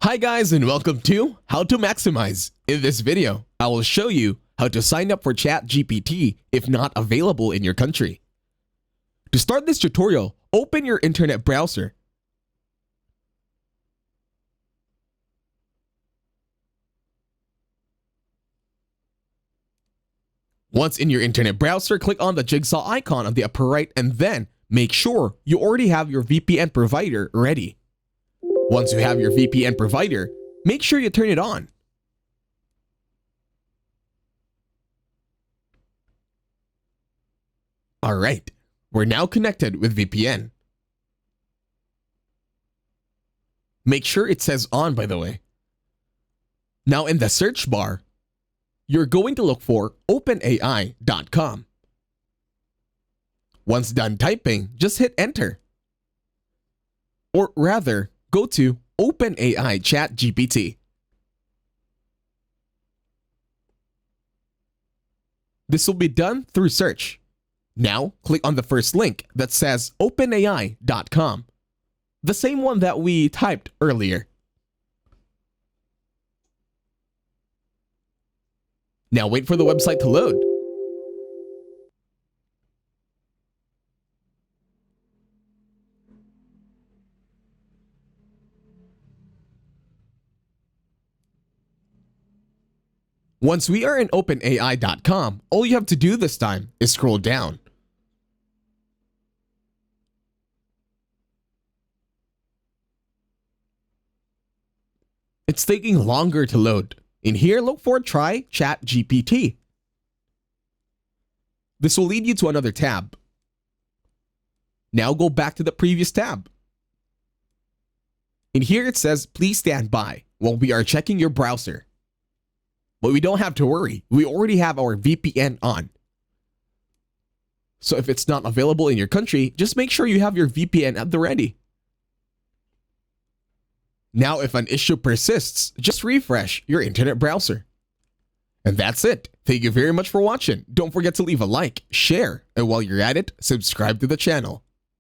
Hi guys and welcome to How to Maximize. In this video, I will show you how to sign up for ChatGPT if not available in your country. To start this tutorial, open your internet browser. Once in your internet browser, click on the jigsaw icon on the upper right and then make sure you already have your VPN provider ready. Once you have your VPN provider, make sure you turn it on. Alright, we're now connected with VPN. Make sure it says on, by the way. Now in the search bar, you're going to look for openai.com. Once done typing, just hit enter. Or rather, go to OpenAI ChatGPT. This will be done through search. Now, click on the first link that says openai.com, the same one that we typed earlier. Now wait for the website to load. Once we are in OpenAI.com, all you have to do this time is scroll down. It's taking longer to load. In here, look for Try ChatGPT. This will lead you to another tab. Now go back to the previous tab. In here it says, please stand by while we are checking your browser. But we don't have to worry, we already have our VPN on. So if it's not available in your country, just make sure you have your VPN at the ready. Now if an issue persists, just refresh your internet browser. And that's it. Thank you very much for watching. Don't forget to leave a like, share, and while you're at it, subscribe to the channel.